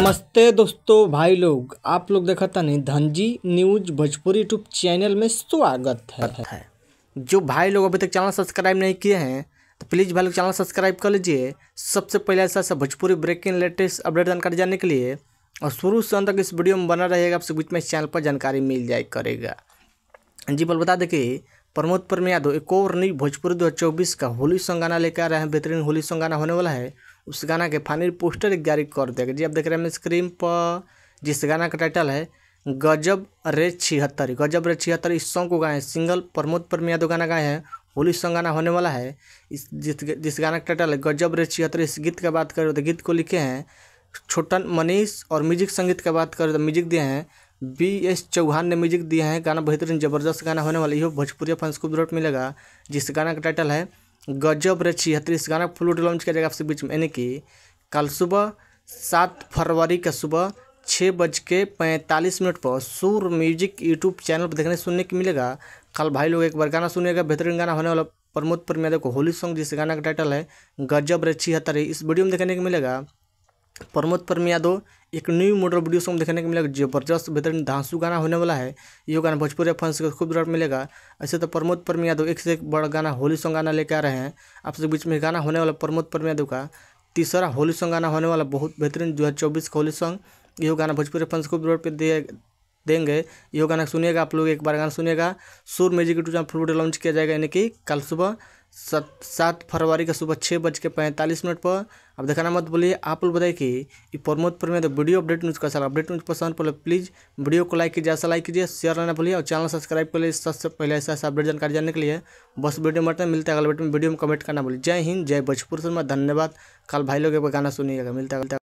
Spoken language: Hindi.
नमस्ते दोस्तों भाई लोग, आप लोग देखा था नहीं Dhanji news Bhojpuri YouTube channel में स्वागत है। जो भाई लोग अभी तक चैनल सब्सक्राइब नहीं किए हैं तो प्लीज़ भाई लोग चैनल सब्सक्राइब कर लीजिए। सबसे पहले ऐसा भोजपुरी ब्रेकिंग लेटेस्ट अपडेट जानकारी जानने के लिए और शुरू से अंत तक इस वीडियो में बना रहेगा। आपसे बीच में इस चैनल पर जानकारी मिल जाए करेगा। जी बोल बता दें कि प्रमोद परम यादव एक और नई भोजपुरी 2024 का होली सॉन्ग गाना लेकर आ रहे हैं। बेहतरीन होली सॉन्ग गाना होने वाला है। उस गाना के फाइनल पोस्टर जारी कर दिया गया। जी आप देख रहे हैं स्क्रीन पर, जिस गाना का टाइटल है गजब रे 76। गजब रे 76 इस सॉन्ग को गाए हैं सिंगल प्रमोद परम यादव गाना गाए हैं। होली सॉन्ग गाना होने वाला है। इस जिस गाना का टाइटल है गजब रे 76, इस गीत की बात करें तो गीत को लिखे हैं छोटन मनीष और म्यूजिक संगीत की बात करें तो म्यूजिक दिए हैं BS चौहान ने म्यूजिक दिया है। गाना बेहतरीन ज़बरदस्त गाना होने वाला है। भोजपुरी फैंस को जरूरत मिलेगा। जिस गाना का टाइटल है गजब रे 76, इस गाना फुल लॉन्च किया जाएगा आपसे बीच में, यानी कि कल सुबह 7 फरवरी का सुबह 6:45 पर सुर म्यूजिक यूट्यूब चैनल पर देखने सुनने को मिलेगा। कल भाई लोग एक बार गाना सुनिएगा। बेहतरीन गाना होने वाला प्रमोद परम यादव को होली सॉन्ग, जिस गाना का टाइटल है गजब रे 76। इस वीडियो में देखने को मिलेगा प्रमोद परम यादव एक न्यू मॉडल वीडियो सॉन्ग देखने को मिलेगा। जबरदस्त बेहतरीन धांसू गाना होने वाला है। ये गाना भोजपुरी फैंस को खूब जरूरत मिलेगा। ऐसे तो प्रमोद परम यादव एक से एक बड़ा गाना होली सॉन्ग गाना लेकर आ रहे हैं। आपसे बीच में गाना होने वाला प्रमोद परम यादव का तीसरा होली सॉन्ग गाना होने वाला, बहुत बेहतरीन 2024 का होली सॉन्ग। ये गाना भोजपुरी फैंस को जरूरत पे देंगे। ये गाना सुनिएगा आप लोग, एक बार गाना सुनिएगा। सुर music YouTube channel full launch किया जाएगा, यानी कि कल सुबह 7 फरवरी का सुबह 6:45 पर। अब देखना मत बोलिए। आप लोग बताइए कि प्रमोद परम यादव वीडियो अपडेट न्यूज़ कैसा, अपडेट न्यूज़ पसंद पड़े प्लीज़ वीडियो को लाइक कीजिए, ऐसा लाइक कीजिए, शेयर करना भूलिए और चैनल सब्सक्राइब कर लीजिए। सबसे पहले ऐसा अपडेट जानकारी जानने के लिए बस वीडियो में मिलता है अगले वीडियो में कमेंट करना भूलिए। जय हिंद, जय भोजपुर। धन्यवाद। कल भाई लोग एक गाना सुनिएगा। मिलता है।